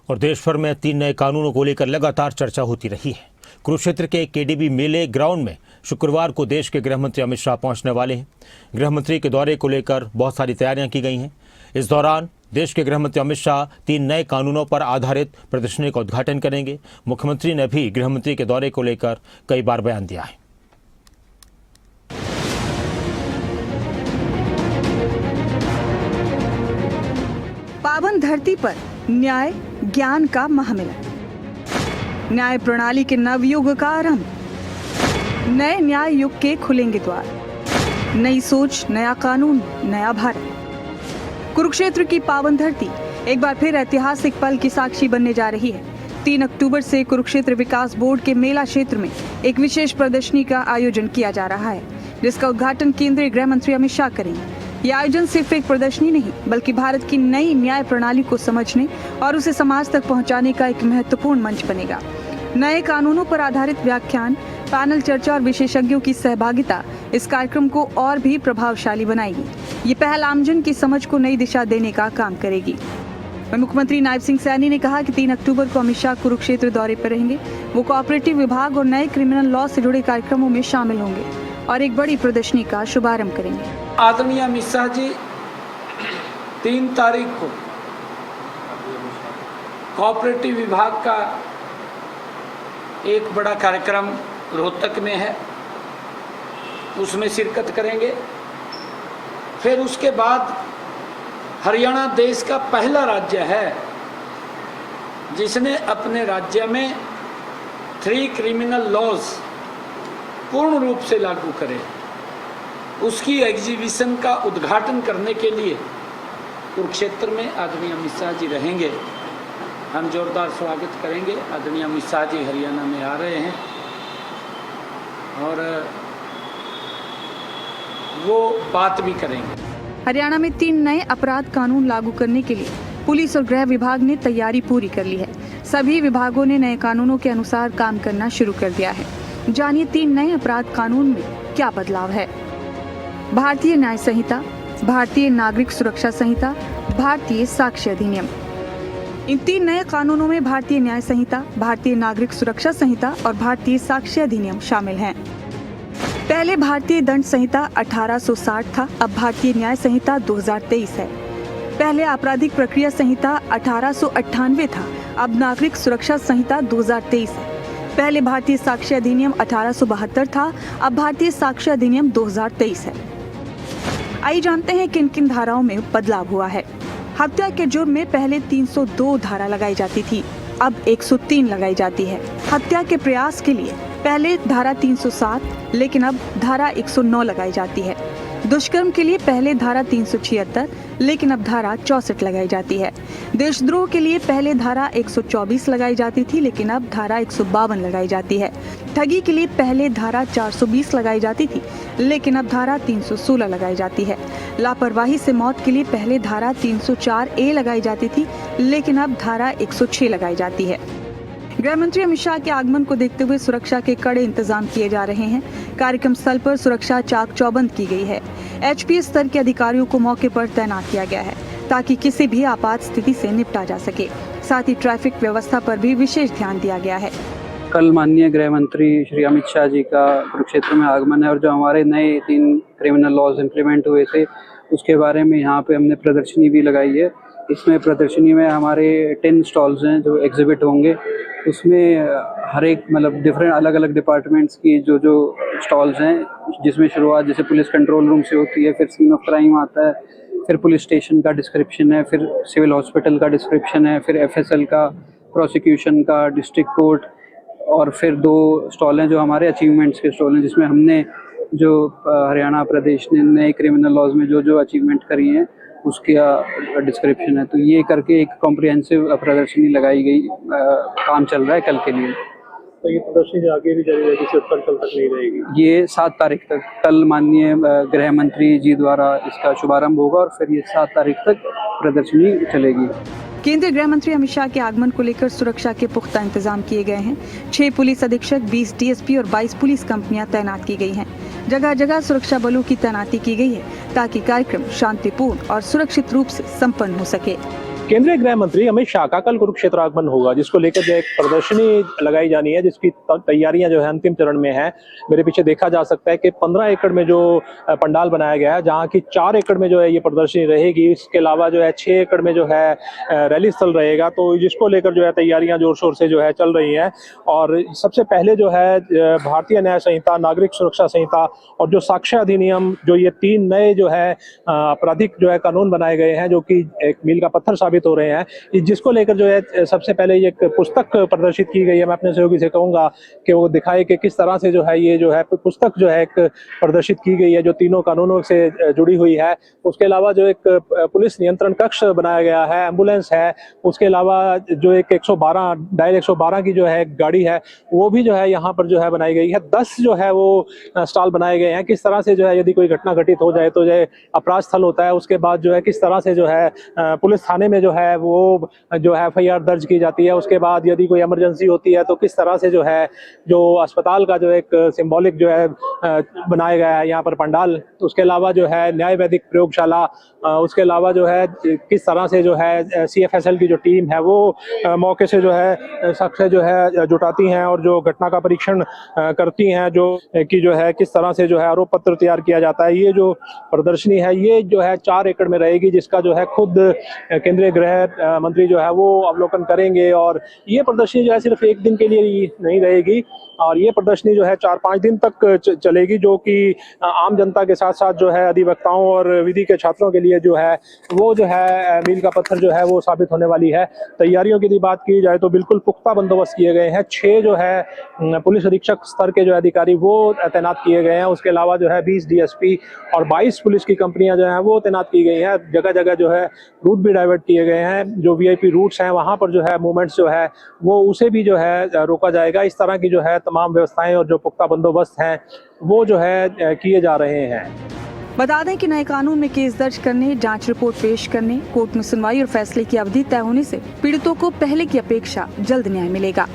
और देश भर में 3 नए कानूनों को लेकर लगातार चर्चा होती रही है। कुरुक्षेत्र के केडीबी मेले ग्राउंड में शुक्रवार को देश के गृह मंत्री अमित शाह पहुंचने वाले हैं। गृह मंत्री के दौरे को लेकर बहुत सारी तैयारियां की गई हैं। इस दौरान देश के गृह मंत्री अमित शाह 3 नए कानूनों पर आधारित प्रदर्शनी का उद्घाटन करेंगे। मुख्यमंत्री ने भी गृह मंत्री के दौरे को लेकर कई बार बयान दिया है। पावन धरती पर न्याय ज्ञान का महामिलन, न्याय प्रणाली के नवयुग का आरंभ, नए न्याय युग के खुलेंगे द्वार, नई सोच, नया कानून, नया भारत। कुरुक्षेत्र की पावन धरती एक बार फिर ऐतिहासिक पल की साक्षी बनने जा रही है। 3 अक्टूबर से कुरुक्षेत्र विकास बोर्ड के मेला क्षेत्र में एक विशेष प्रदर्शनी का आयोजन किया जा रहा है, जिसका उद्घाटन केंद्रीय गृह मंत्री अमित शाह करेंगे। यह आयोजन सिर्फ एक प्रदर्शनी नहीं, बल्कि भारत की नई न्याय प्रणाली को समझने और उसे समाज तक पहुंचाने का एक महत्वपूर्ण मंच बनेगा। नए कानूनों पर आधारित व्याख्यान, पैनल चर्चा और विशेषज्ञों की सहभागिता इस कार्यक्रम को और भी प्रभावशाली बनाएगी। ये पहल आमजन की समझ को नई दिशा देने का काम करेगी। मुख्यमंत्री नायब सिंह सैनी ने कहा कि 3 अक्टूबर को अमित शाह कुरुक्षेत्र दौरे पर रहेंगे। वो कोऑपरेटिव विभाग और नए क्रिमिनल लॉ से जुड़े कार्यक्रमों में शामिल होंगे और एक बड़ी प्रदर्शनी का शुभारंभ करेंगे। आदरणीय अमित शाह जी 3 तारीख को कोऑपरेटिव विभाग का एक बड़ा कार्यक्रम रोहतक में है, उसमें शिरकत करेंगे। फिर उसके बाद हरियाणा देश का पहला राज्य है जिसने अपने राज्य में 3 क्रिमिनल लॉज पूर्ण रूप से लागू करे। उसकी एग्जीबिशन का उद्घाटन करने के लिए कुरुक्षेत्र में आदरणीय अमित शाह जी रहेंगे। हम जोरदार स्वागत करेंगे। आदरणीय अमित शाह जी हरियाणा में आ रहे हैं और वो बात भी करेंगे। हरियाणा में 3 नए अपराध कानून लागू करने के लिए पुलिस और गृह विभाग ने तैयारी पूरी कर ली है। सभी विभागों ने नए कानूनों के अनुसार काम करना शुरू कर दिया है। जानिए 3 नए अपराध कानून में क्या बदलाव है। भारतीय न्याय संहिता, भारतीय नागरिक सुरक्षा संहिता, भारतीय साक्ष्य अधिनियम। इन 3 नए कानूनों में भारतीय न्याय संहिता, भारतीय नागरिक सुरक्षा संहिता और भारतीय साक्ष्य अधिनियम शामिल हैं। पहले भारतीय दंड संहिता 1860 था, अब भारतीय न्याय संहिता 2023 है। पहले आपराधिक प्रक्रिया संहिता 1898 था, अब नागरिक सुरक्षा संहिता 2023 है। पहले भारतीय साक्ष्य अधिनियम 1872 था, अब भारतीय साक्ष्य अधिनियम 2023 है। आइए जानते हैं किन किन धाराओं में बदलाव हुआ है। हत्या के जुर्म में पहले 302 धारा लगाई जाती थी, अब 103 लगाई जाती है। हत्या के प्रयास के लिए पहले धारा 307, लेकिन अब धारा 109 लगाई जाती है। दुष्कर्म के लिए पहले धारा 376, लेकिन अब धारा 64 लगाई जाती है। देशद्रोह के लिए पहले धारा 124 लगाई जाती थी, लेकिन अब धारा 152 लगाई जाती है। ठगी के लिए पहले धारा 420 लगाई जाती थी, लेकिन अब धारा 316 लगाई जाती है। लापरवाही से मौत के लिए पहले धारा 304A लगाई जाती थी, लेकिन अब धारा 106 लगाई जाती है। गृह मंत्री अमित शाह के आगमन को देखते हुए सुरक्षा के कड़े इंतजाम किए जा रहे हैं। कार्यक्रम स्थल पर सुरक्षा चाक चौबंद की गई है। एचपी स्तर के अधिकारियों को मौके पर तैनात किया गया है ताकि किसी भी आपात स्थिति से निपटा जा सके। साथ ही ट्रैफिक व्यवस्था पर भी विशेष ध्यान दिया गया है। कल माननीय गृह मंत्री श्री अमित शाह जी का कुरुक्षेत्र में आगमन है और जो हमारे नए 3 क्रिमिनल लॉज इम्प्लीमेंट हुए थे उसके बारे में यहाँ पे हमने प्रदर्शनी भी लगाई है। इसमें प्रदर्शनी में हमारे 10 स्टॉल्स हैं जो एग्जिबिट होंगे। उसमें हर एक मतलब डिफरेंट अलग अलग डिपार्टमेंट्स की जो स्टॉल्स हैं, जिसमें शुरुआत जैसे पुलिस कंट्रोल रूम से होती है, फिर सीन ऑफ क्राइम आता है, फिर पुलिस स्टेशन का डिस्क्रिप्शन है, फिर सिविल हॉस्पिटल का डिस्क्रिप्शन है, फिर एफएसएल का, प्रोसिक्यूशन का, डिस्ट्रिक्ट कोर्ट, और फिर 2 स्टॉल हैं जो हमारे अचीवमेंट्स के स्टॉल हैं, जिसमें हमने जो हरियाणा प्रदेश ने नए क्रिमिनल लॉज में जो अचीवमेंट करी हैं उसका डिस्क्रिप्शन है। तो ये करके एक कॉम्प्रिहेंसिव प्रदर्शनी लगाई गई, काम चल रहा है कल के लिए। तो ये प्रदर्शनी आगे भी जारी रहेगी, सिर्फ कल तक नहीं रहेगी? ये 7 तारीख तक, कल माननीय गृह मंत्री जी द्वारा इसका शुभारंभ होगा और फिर ये 7 तारीख तक प्रदर्शनी चलेगी। केंद्रीय गृह मंत्री अमित शाह के आगमन को लेकर सुरक्षा के पुख्ता इंतजाम किए गए हैं। 6 पुलिस अधीक्षक, 20 डीएसपी और 22 पुलिस कंपनियां तैनात की गई हैं। जगह जगह सुरक्षा बलों की तैनाती की गई है ताकि कार्यक्रम शांतिपूर्ण और सुरक्षित रूप से संपन्न हो सके। केंद्रीय गृह मंत्री अमित शाह का कल कुरुक्षेत्र आगमन होगा, जिसको लेकर जो एक प्रदर्शनी लगाई जानी है, जिसकी तैयारियां जो है अंतिम चरण में है। मेरे पीछे देखा जा सकता है कि 15 एकड़ में जो पंडाल बनाया गया है, जहां की 4 एकड़ में जो है ये प्रदर्शनी रहेगी। इसके अलावा जो है 6 एकड़ में जो है रैली स्थल रहेगा। तो जिसको लेकर जो है तैयारियां जोर शोर से जो है चल रही हैं। और सबसे पहले जो है भारतीय न्याय संहिता, नागरिक सुरक्षा संहिता और जो साक्ष्य अधिनियम, जो ये 3 नए जो है आपराधिक जो है कानून बनाए गए हैं, जो कि एक मील का पत्थर साबित हो रहे हैं, जिसको लेकर जो है सबसे पहले एक पुस्तक प्रदर्शित की गई है। मैं अपने सहयोगी से कहूंगा कि वो दिखाए कि किस तरह से जो है ये जो है पुस्तक जो है एक प्रदर्शित की गई है, जो तीनों कानूनों से जुड़ी हुई है। उसके अलावा जो एक पुलिस नियंत्रण कक्ष बनाया गया है, एम्बुलेंस है। उसके अलावा जो एक 112 डायल 112 की जो है गाड़ी है, वो भी जो है यहाँ पर जो है बनाई गई है। 10 जो है वो स्टॉल बनाए गए हैं। किस तरह से जो है यदि कोई घटना घटित हो जाए तो जो अपराध स्थल होता है, उसके बाद जो है किस तरह से जो है पुलिस थाने में जो है वो जो है FIR दर्ज की जाती है। उसके बाद यदि कोई इमरजेंसी होती है तो किस तरह से जो है जो अस्पताल का जो एक सिंबॉलिक जो है बनाया गया है यहाँ पर पंडाल। उसके अलावा जो है न्याय वैदिक प्रयोगशाला, उसके अलावा जो है किस तरह से जो है CFSL की जो टीम है वो मौके से जो है साक्ष्य जो है जुटाती हैं और जो घटना का परीक्षण करती हैं, जो है किस तरह से जो है आरोप पत्र तैयार किया जाता है। ये जो प्रदर्शनी है ये जो है 4 एकड़ में रहेगी, जिसका जो है खुद केंद्रीय गृह मंत्री जो है वो अवलोकन करेंगे। और ये प्रदर्शनी जो है सिर्फ एक दिन के लिए नहीं रहेगी, और ये प्रदर्शनी जो है 4-5 दिन तक चलेगी, जो कि आम जनता के साथ साथ जो है अधिवक्ताओं और विधि के छात्रों के लिए जो है वो जो है मील का पत्थर जो है वो साबित होने वाली है। तैयारियों की यदि बात की जाए तो बिल्कुल पुख्ता बंदोबस्त किए गए हैं। 6 जो है पुलिस अधीक्षक स्तर के जो अधिकारी वो तैनात किए गए हैं। उसके अलावा जो है 20 DSP और 22 पुलिस की कंपनियां जो हैं वो तैनात की गई हैं। जगह जगह जो है रूट भी डाइवर्ट किए गए हैं। जो VIP रूट्स हैं वहां पर जो है मूवमेंट्स जो है वो उसे भी जो है रोका जाएगा। इस तरह की जो है तमाम व्यवस्थाएं और जो पुख्ता बंदोबस्त हैं वो जो है किए जा रहे हैं। बता दें कि नए कानून में केस दर्ज करने, जांच रिपोर्ट पेश करने, कोर्ट में सुनवाई और फैसले की अवधि तय होने से पीड़ितों को पहले की अपेक्षा जल्द न्याय मिलेगा।